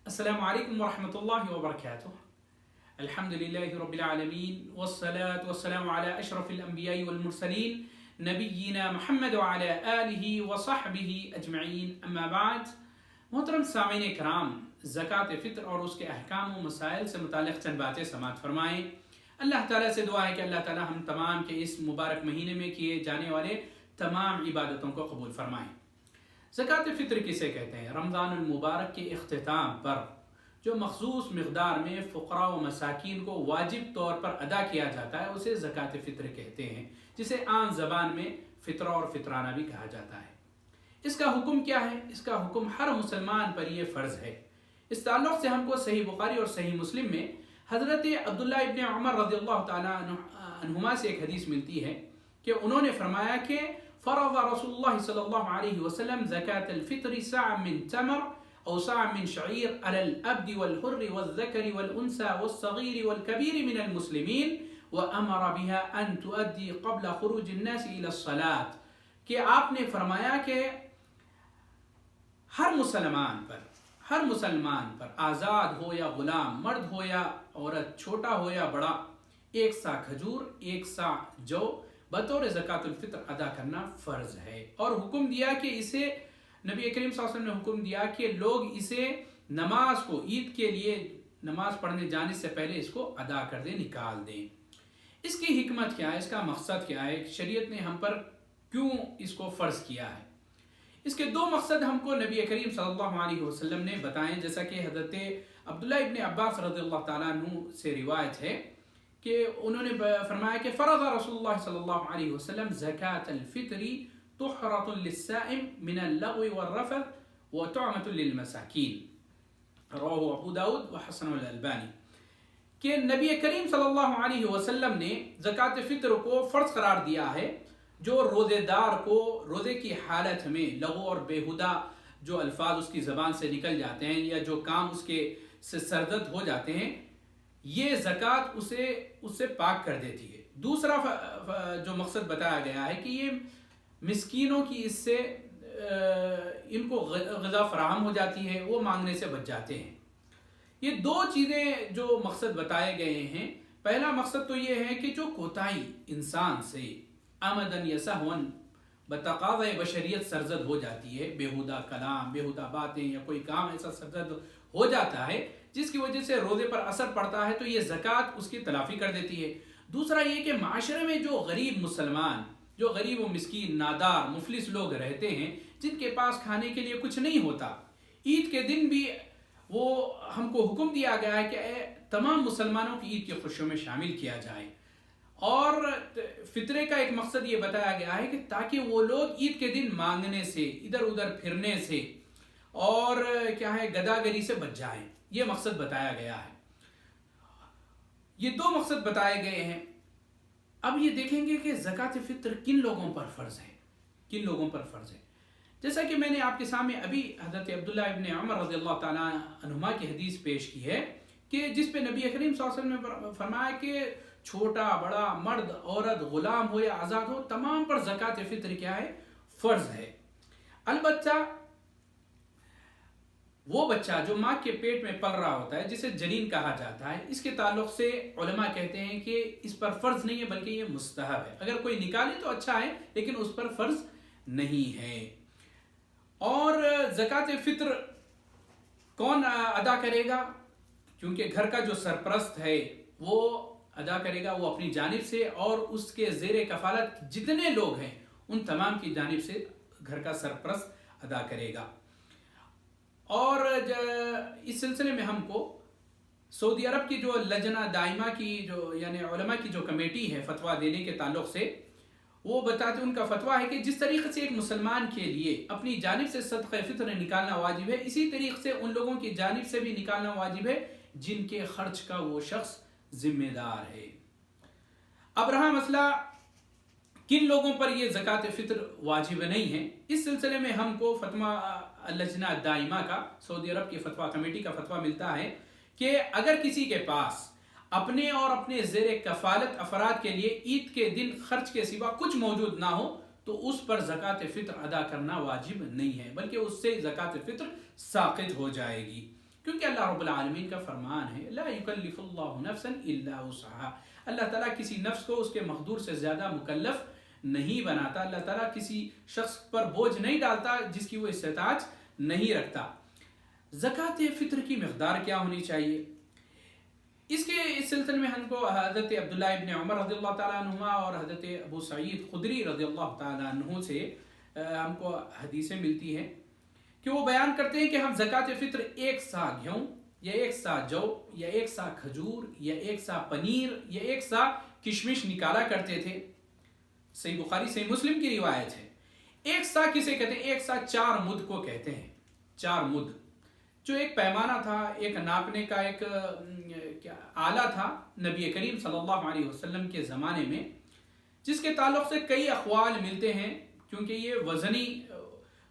السلام علیکم ورحمۃ اللہ وبرکاتہ. الحمد للہ رب العالمین والصلاة والسلام علی اشرف الانبیاء والمرسلین نبینا محمد وعلی آلہ وصحبہ اجمعین. اما بعد. محترم سامعین کرام، زکوٰۃ فطر اور اس کے احکام و مسائل سے متعلق چند باتیں سماعت فرمائیں. اللہ تعالیٰ سے دعا ہے کہ اللہ تعالیٰ ہم تمام کے اس مبارک مہینے میں کیے جانے والے تمام عبادتوں کو قبول فرمائیں. زکوٰۃ فطر کسے کہتے ہیں؟ رمضان المبارک کے اختتام پر جو مخصوص مقدار میں فقراء و مساکین کو واجب طور پر ادا کیا جاتا ہے اسے زکوٰۃ فطر کہتے ہیں، جسے عام زبان میں فطرہ اور فطرانہ بھی کہا جاتا ہے. اس کا حکم کیا ہے؟ اس کا حکم ہر مسلمان پر یہ فرض ہے. اس تعلق سے ہم کو صحیح بخاری اور صحیح مسلم میں حضرت عبداللہ ابن عمر رضی اللہ تعالیٰ عنہما سے ایک حدیث ملتی ہے کہ انہوں نے فرمایا کہ فرض رسول اللہ صلی اللہ علیہ وسلم زکاة الفطر ساع من تمر او ساع من شعیر على العبد والحر والذکر والانثى والصغیر والکبیر من المسلمین وامر بها ان تؤدی قبل خروج الناس الى الصلاة، کہ آپ نے فرمایا کہ ہر مسلمان پر آزاد ہو یا غلام، مرد ہو یا عورت، چھوٹا ہو یا بڑا، ایک سا کھجور، ایک سا جو بطور زکوٰۃ الفطر ادا کرنا فرض ہے. اور حکم دیا کہ اسے نبی کریم صلی اللہ علیہ وسلم نے حکم دیا کہ لوگ اسے نماز کو، عید کے لیے نماز پڑھنے جانے سے پہلے اس کو ادا کر دیں، نکال دیں. اس کی حکمت کیا ہے؟ اس کا مقصد کیا ہے؟ شریعت نے ہم پر کیوں اس کو فرض کیا ہے؟ اس کے دو مقصد ہم کو نبی کریم صلی اللہ علیہ وسلم نے بتائیں، جیسا کہ حضرت عبداللہ ابن عباس رضی اللہ تعالیٰ عنہ سے روایت ہے کہ انہوں نے فرمایا کہ فرض رسول اللہ صلی اللہ علیہ وسلم زکاة الفطر طہرۃ للصائم من اللغو والرفث وطعمۃ للمساکین، رواه ابو داود وحسن الالبانی، کہ نبی کریم صلی اللہ علیہ وسلم نے زکاة فطر کو فرض قرار دیا ہے. جو روزے دار کو روزے کی حالت میں لغو اور بیہودہ جو الفاظ اس کی زبان سے نکل جاتے ہیں یا جو کام اس کے سے سرزد ہو جاتے ہیں، یہ زکوٰۃ اسے پاک کر دیتی ہے. دوسرا جو مقصد بتایا گیا ہے کہ یہ مسکینوں کی اس سے ان کو غذا فراہم ہو جاتی ہے، وہ مانگنے سے بچ جاتے ہیں. یہ دو چیزیں جو مقصد بتائے گئے ہیں، پہلا مقصد تو یہ ہے کہ جو کوتاہی انسان سے عمدن یا سہون بتقاضۂ بشریت سرزد ہو جاتی ہے، بیہودہ کلام، بیہودہ باتیں یا کوئی کام ایسا سرزد ہو جاتا ہے جس کی وجہ سے روزے پر اثر پڑتا ہے، تو یہ زکوٰۃ اس کی تلافی کر دیتی ہے. دوسرا یہ کہ معاشرے میں جو غریب مسلمان، جو غریب و مسکین، نادار، مفلس لوگ رہتے ہیں، جن کے پاس کھانے کے لیے کچھ نہیں ہوتا، عید کے دن بھی وہ ہم کو حکم دیا گیا ہے کہ تمام مسلمانوں کی عید کی خوشیوں میں شامل کیا جائے. اور فطرے کا ایک مقصد یہ بتایا گیا ہے کہ تاکہ وہ لوگ عید کے دن مانگنے سے، ادھر ادھر پھرنے سے اور کیا ہے گداگری سے بچ جائیں. یہ مقصد بتایا گیا ہے. یہ دو مقصد بتائے گئے ہیں. اب یہ دیکھیں گے کہ زکوٰۃ فطر کن لوگوں پر فرض ہے، کن لوگوں پر فرض ہے. جیسا کہ میں نے آپ کے سامنے ابھی حضرت عبداللہ ابن عمر رضی اللہ تعالیٰ عنہما کی حدیث پیش کی ہے کہ جس پہ نبی کریم صلی اللہ علیہ وسلم نے فرمایا کہ چھوٹا بڑا، مرد عورت، غلام ہو یا آزاد ہو، تمام پر زکوٰۃ فطر کیا ہے؟ فرض ہے. البتہ وہ بچہ جو ماں کے پیٹ میں پل رہا ہوتا ہے، جسے جنین کہا جاتا ہے، اس کے تعلق سے علماء کہتے ہیں کہ اس پر فرض نہیں ہے بلکہ یہ مستحب ہے. اگر کوئی نکالے تو اچھا ہے لیکن اس پر فرض نہیں ہے. اور زکوٰۃ فطر کون ادا کرے گا؟ کیونکہ گھر کا جو سرپرست ہے وہ ادا کرے گا، وہ اپنی جانب سے، اور اس کے زیر کفالت جتنے لوگ ہیں ان تمام کی جانب سے گھر کا سرپرست ادا کرے گا. اور اس سلسلے میں ہم کو سعودی عرب کی جو لجنہ دائمہ کی جو یعنی علماء کی جو کمیٹی ہے فتویٰ دینے کے تعلق سے، وہ بتاتے ان کا فتویٰ ہے کہ جس طریقے سے ایک مسلمان کے لیے اپنی جانب سے صدقہ فطر نکالنا واجب ہے، اسی طریقے سے ان لوگوں کی جانب سے بھی نکالنا واجب ہے جن کے خرچ کا وہ شخص ذمہ دار ہے. اب رہا مسئلہ کن لوگوں پر یہ زکوٰۃ فطر واجب نہیں ہے. اس سلسلے میں ہم کو فتویٰ لجنہ دائمہ کا، سعودی عرب کی فتویٰ کمیٹی کا فتویٰ ملتا ہے کہ اگر کسی کے پاس اپنے اور اپنے زیر کفالت افراد کے لیے عید کے دن خرچ کے سوا کچھ موجود نہ ہو تو اس پر زکوٰۃ فطر ادا کرنا واجب نہیں ہے، بلکہ اس سے زکوٰۃ فطر ساقط ہو جائے گی. کیونکہ اللہ رب العالمین کا فرمان ہے لا یکلف اللہ نفسا الا وسعها، اللہ تعالیٰ کسی نفس کو اس کے مقدور سے زیادہ مکلف نہیں بناتا، اللہ تعالیٰ کسی شخص پر بوجھ نہیں ڈالتا جس کی وہ استطاعت نہیں رکھتا۔ زکوٰۃ فطر کی مقدار کیا ہونی چاہیے؟ اس سلسلے میں ہم کو حضرت عبداللہ ابن عمر رضی اللہ تعالیٰ عنہما اور حضرت ابو سعید خدری رضی اللہ تعالیٰ عنہ سے ہم کو حدیثیں ملتی ہیں کہ وہ بیان کرتے ہیں کہ ہم زکوٰۃ فطر 1 سا گیہوں یا 1 سا جو یا 1 سا کھجور یا 1 سا پنیر یا 1 سا کشمش نکالا کرتے تھے۔ صحیح بخاری صحیح مسلم کی روایت ہے۔ 1 سا کسے کہتے ہیں؟ 1 سا 4 مد کو کہتے ہیں۔ 4 مد جو ایک پیمانہ تھا، ایک ناپنے کا ایک آلہ تھا نبی کریم صلی اللہ علیہ وسلم کے زمانے میں، جس کے تعلق سے کئی اقوال ملتے ہیں، کیونکہ یہ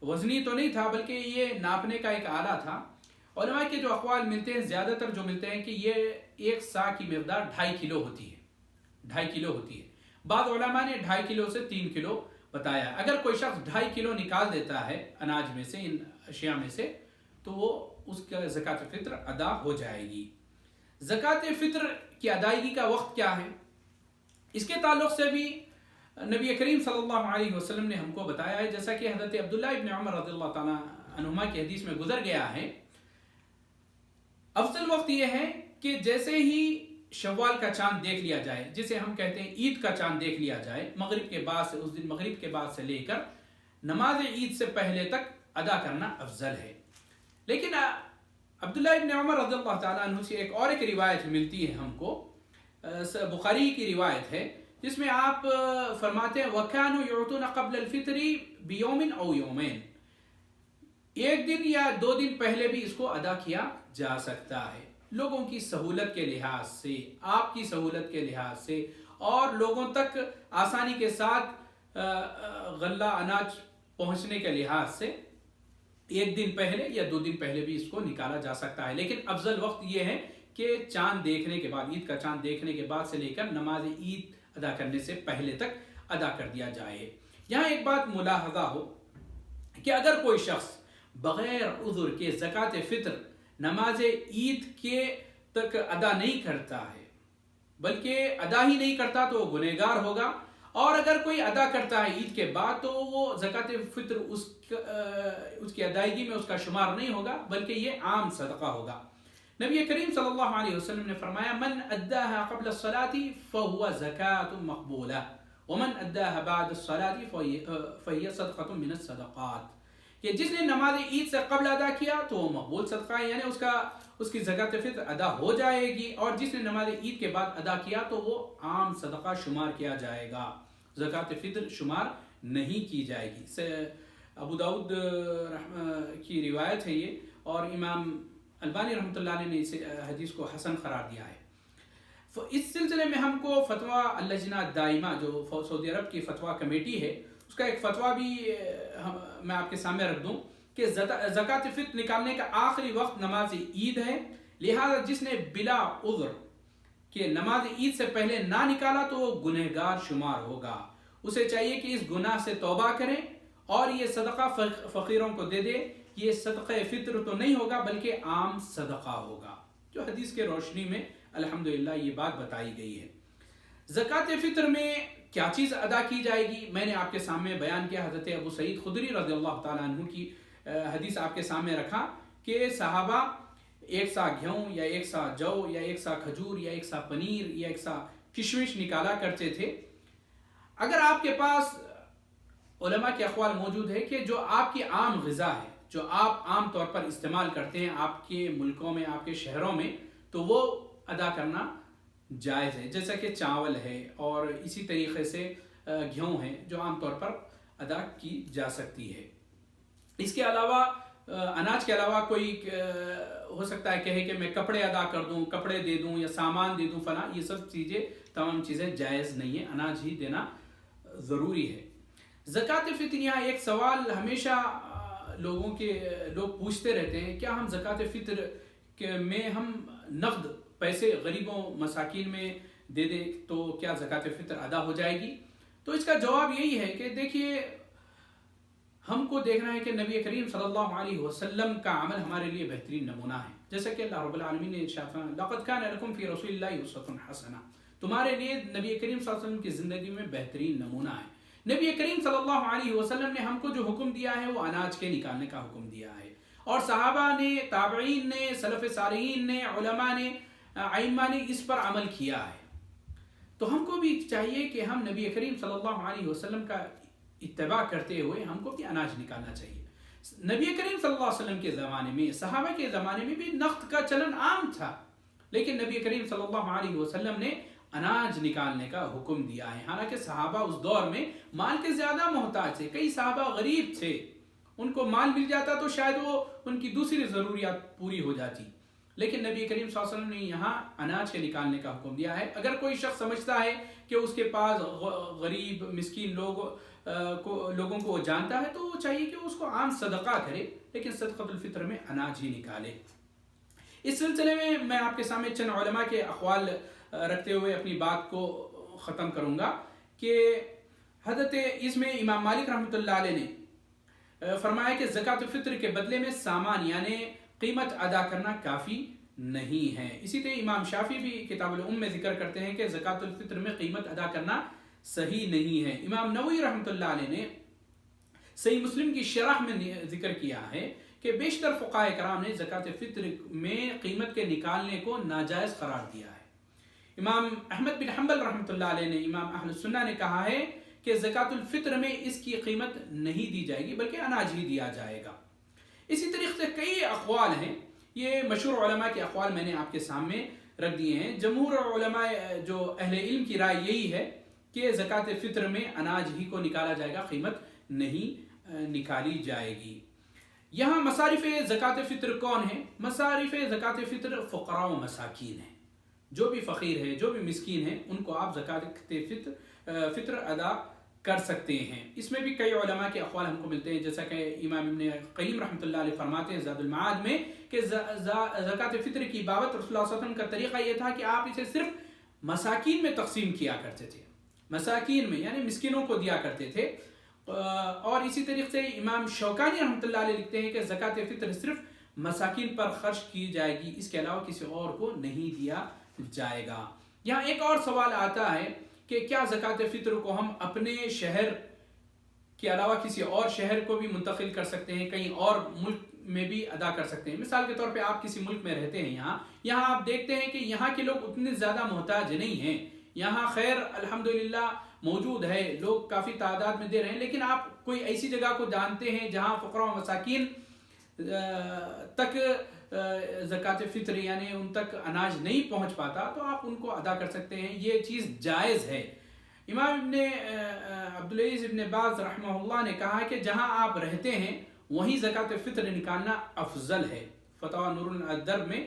وزنی تو نہیں تھا بلکہ یہ ناپنے کا ایک آلہ تھا۔ علماء کے جو اقوال ملتے ہیں زیادہ تر جو ملتے ہیں کہ یہ 1 سا کی مقدار 2.5 کلو ہوتی ہے، 2.5 کلو ہوتی ہے۔ بعض علماء نے 2.5 کلو سے 3 کلو بتایا۔ اگر کوئی شخص 2.5 کلو نکال دیتا ہے اناج میں سے، ان اشیاء میں سے، تو وہ اس کا زکوٰۃ فطر ادا ہو جائے گی۔ زکوٰۃ فطر کی ادائیگی کا وقت کیا ہے؟ اس کے تعلق سے بھی نبی کریم صلی اللہ علیہ وسلم نے ہم کو بتایا ہے، جیسا کہ حضرت عبداللہ ابن عمر رضی اللہ تعالیٰ عنہما کی حدیث میں گزر گیا ہے۔ افضل وقت یہ ہے کہ جیسے ہی شوال کا چاند دیکھ لیا جائے، جسے ہم کہتے ہیں عید کا چاند دیکھ لیا جائے، مغرب کے بعد سے، اس دن مغرب کے بعد سے لے کر نماز عید سے پہلے تک ادا کرنا افضل ہے۔ لیکن عبداللہ ابن عمر رضی اللہ تعالیٰ عنہ سے ایک روایت ملتی ہے ہم کو، بخاری کی روایت ہے، جس میں آپ فرماتے ہیں وَكَانُوا يُعْطُونَ قَبْلَ الْفِطْرِ بِيَوْمٍ أَوْ يَوْمَيْنِ، 1 دن یا 2 دن پہلے بھی اس کو ادا کیا جا سکتا ہے، لوگوں کی سہولت کے لحاظ سے، آپ کی سہولت کے لحاظ سے، اور لوگوں تک آسانی کے ساتھ غلہ اناج پہنچنے کے لحاظ سے 1 دن پہلے یا 2 دن پہلے بھی اس کو نکالا جا سکتا ہے۔ لیکن افضل وقت یہ ہے کہ چاند دیکھنے کے بعد، عید کا چاند دیکھنے کے بعد سے لے کر نماز عید ادا کرنے سے پہلے تک ادا کر دیا جائے۔ یہاں ایک بات ملاحظہ ہو کہ اگر کوئی شخص بغیر عذر کے زکوٰۃ فطر نماز عید کے تک ادا نہیں کرتا ہے، بلکہ ادا ہی نہیں کرتا، تو وہ گنہگار ہوگا، اور اگر کوئی ادا کرتا ہے عید کے بعد تو وہ زکوٰۃ فطر اس کی ادائیگی میں اس کا شمار نہیں ہوگا، بلکہ یہ عام صدقہ ہوگا۔ نبی کریم صلی اللہ علیہ وسلم نے فرمایا من اداها قبل الصلاة فهو زکاة مقبولہ ومن اداها بعد الصلاة فهي صدقة من الصدقات، کہ جس نے نماز عید سے قبل ادا کیا تو وہ مقبول صدقہ ہے، یعنی اس کی زکوٰۃ فطر ادا ہو جائے گی، اور جس نے نماز عید کے بعد ادا کیا تو وہ عام صدقہ شمار کیا جائے گا، زکوٰۃ فطر شمار نہیں کی جائے گی۔ ابو داؤد کی روایت ہے یہ، اور امام البانی رحمۃ اللہ علیہ نے اس حدیث کو حسن قرار دیا ہے۔ اس سلسلے میں ہم کو فتویٰ اللجنہ دائمہ جو سعودی عرب کی فتویٰ کمیٹی ہے، اس کا ایک فتویٰ بھی میں آپ کے سامنے رکھ دوں کہ زکوٰۃ فطر نکالنے کا آخری وقت نماز عید ہے، لہذا جس نے بلا عذر کہ نماز عید سے پہلے نہ نکالا تو وہ گنہگار شمار ہوگا، اسے چاہیے کہ اس گناہ سے توبہ کریں اور یہ صدقہ فقیروں کو دے دے۔ یہ صدقہ فطر تو نہیں ہوگا بلکہ عام صدقہ ہوگا، جو حدیث کے روشنی میں الحمدللہ یہ بات بتائی گئی ہے۔ زکوٰۃ فطر میں کیا چیز ادا کی جائے گی؟ میں نے آپ کے سامنے بیان کیا، حضرت ابو سعید خدری رضی اللہ تعالیٰ عنہ کی حدیث آپ کے سامنے رکھا کہ صحابہ 1 سا گیہوں یا 1 سا جو یا 1 سا کھجور یا 1 سا پنیر یا 1 سا کشمش نکالا کرتے تھے۔ اگر آپ کے پاس علماء کے اقوال موجود ہے کہ جو آپ کی عام غذا ہے، جو آپ عام طور پر استعمال کرتے ہیں آپ کے ملکوں میں، آپ کے شہروں میں، تو وہ ادا کرنا جائز ہے، جیسا کہ چاول ہے، اور اسی طریقے سے گیہوں ہے جو عام طور پر ادا کی جا سکتی ہے۔ اس کے علاوہ اناج کے علاوہ کوئی ہو سکتا ہے کہے کہ میں کپڑے ادا کر دوں، کپڑے دے دوں یا سامان دے دوں فلاں، یہ سب چیزیں، تمام چیزیں جائز نہیں ہے، اناج ہی دینا ضروری ہے۔ زکوٰۃ فطر، یہاں ایک سوال ہمیشہ لوگ پوچھتے رہتے ہیں، کیا ہم زکوٰۃ فطر میں ہم نقد پیسے غریبوں مساکین میں دے دیں تو کیا زکوٰۃ فطر ادا ہو جائے گی؟ تو اس کا جواب یہی ہے کہ دیکھیے، ہم کو دیکھنا ہے کہ نبی کریم صلی اللہ علیہ وسلم کا عمل ہمارے لیے بہترین نمونہ ہے، جیسا کہ اللہ رب العالمین نے ارشاد فرمایا لقد کان لکم فی رسول اللہ اسوۃ حسنہ، تمہارے لیے نبی کریم صلی اللہ علیہ وسلم کی زندگی میں بہترین نمونہ ہے۔ نبی کریم صلی اللہ علیہ وسلم نے ہم کو جو حکم دیا ہے وہ اناج کے نکالنے کا حکم دیا ہے، اور صحابہ نے، تابعین نے، سلف صالحین نے، علماء نے، ائمہ نے اس پر عمل کیا ہے۔ تو ہم کو بھی چاہیے کہ ہم نبی کریم صلی اللہ علیہ وسلم کا اتباع کرتے ہوئے ہم کو بھی اناج نکالنا چاہیے۔ نبی کریم صلی اللہ علیہ وسلم کے زمانے میں، صحابہ کے زمانے میں بھی نقد کا چلن عام تھا، لیکن نبی کریم صلی اللہ علیہ وسلم نے اناج نکالنے کا حکم دیا ہے۔ حالانکہ صحابہ اس دور میں مال کے زیادہ محتاج تھے، کئی صحابہ غریب تھے، ان کو مال مل جاتا تو شاید وہ ان کی دوسری ضروریات پوری ہو جاتی، لیکن نبی کریم صلی اللہ علیہ وسلم نے یہاں اناج کے نکالنے کا حکم دیا ہے۔ اگر کوئی شخص سمجھتا ہے کہ اس کے پاس غریب مسکین لوگوں کو جانتا ہے تو وہ چاہیے کہ اس کو عام صدقہ کرے، لیکن صدقۃ الفطر میں اناج ہی نکالے۔ اس سلسلے میں میں آپ کے سامنے چند علماء کے اقوال رکھتے ہوئے اپنی بات کو ختم کروں گا کہ حضرت اس میں امام مالک رحمۃ اللہ علیہ نے فرمایا کہ زکوٰۃ الفطر کے بدلے میں سامان یعنی قیمت ادا کرنا کافی نہیں ہے۔ اسی طرح امام شافعی بھی کتاب الام میں ذکر کرتے ہیں کہ زکوٰۃ الفطر میں قیمت ادا کرنا صحیح نہیں ہے۔ امام نووی رحمۃ اللہ علیہ نے صحیح مسلم کی شرح میں ذکر کیا ہے کہ بیشتر فقہاء کرام نے زکوٰۃ الفطر میں قیمت کے نکالنے کو ناجائز قرار دیا ہے۔ امام احمد بن حنبل رحمۃ اللہ علیہ نے، امام اہل سنہ نے کہا ہے کہ زکوٰۃ الفطر میں اس کی قیمت نہیں دی جائے گی بلکہ اناج ہی دیا جائے گا۔ اسی طریقے سے کئی اقوال ہیں، یہ مشہور علماء کے اقوال میں نے آپ کے سامنے رکھ دیے ہیں۔ جمہور علماء جو اہل علم کی رائے یہی ہے کہ زکوٰۃ فطر میں اناج ہی کو نکالا جائے گا، قیمت نہیں نکالی جائے گی۔ یہاں مصارف زکوٰۃ فطر کون ہیں؟ مصارف زکوٰۃ فطر فقراء و مساکین ہیں، جو بھی فقیر ہے، جو بھی مسکین ہیں، ان کو آپ زکوٰۃ فطر ادا کر سکتے ہیں۔ اس میں بھی کئی علماء کے اقوال ہم کو ملتے ہیں، جیسا کہ امام ابن قیم رحمۃ اللہ علیہ فرماتے ہیں زاد المعاد میں کہ زکوٰۃ فطر کی بابت رسول اللہ صلی اللہ علیہ وسلم کا طریقہ یہ تھا کہ آپ اسے صرف مساکین میں تقسیم کیا کرتے تھے، مساکین میں یعنی مسکینوں کو دیا کرتے تھے۔ اور اسی طریقے سے امام شوکانی رحمۃ اللہ علیہ لکھتے ہیں کہ زکوٰۃ فطر صرف مساکین پر خرچ کی جائے گی، اس کے علاوہ کسی اور کو نہیں دیا جائے گا۔ یہاں ایک اور سوال آتا ہے کہ کیا زکوٰۃ فطر کو ہم اپنے شہر کے علاوہ کسی اور شہر کو بھی منتقل کر سکتے ہیں، کہیں اور ملک میں بھی ادا کر سکتے ہیں؟ مثال کے طور پہ آپ کسی ملک میں رہتے ہیں، یہاں آپ دیکھتے ہیں کہ یہاں کے لوگ اتنے زیادہ محتاج نہیں ہیں، یہاں خیر الحمدللہ موجود ہے، لوگ کافی تعداد میں دے رہے ہیں، لیکن آپ کوئی ایسی جگہ کو جانتے ہیں جہاں فقراء و مساکین تک زکوٰۃ فطر یعنی ان تک اناج نہیں پہنچ پاتا، تو آپ ان کو ادا کر سکتے ہیں، یہ چیز جائز ہے۔ امام ابن عبدالعزیز ابن باز رحمہ اللہ نے کہا کہ جہاں آپ رہتے ہیں وہیں زکوٰۃ فطر نکالنا افضل ہے۔ فتاوی نور الدرب میں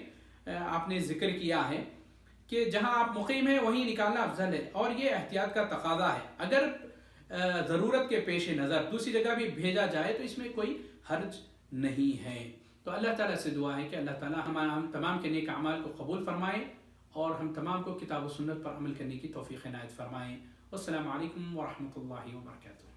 آپ نے ذکر کیا ہے کہ جہاں آپ مقیم ہیں وہیں نکالنا افضل ہے، اور یہ احتیاط کا تقاضا ہے۔ اگر ضرورت کے پیش نظر دوسری جگہ بھی بھیجا جائے تو اس میں کوئی حرج نہیں ہے۔ تو اللہ تعالیٰ سے دعا ہے کہ اللہ تعالیٰ ہم تمام کے نیک اعمال کو قبول فرمائے اور ہم تمام کو کتاب و سنت پر عمل کرنے کی توفیق عنایت فرمائے۔ والسلام علیکم ورحمۃ اللہ وبرکاتہ۔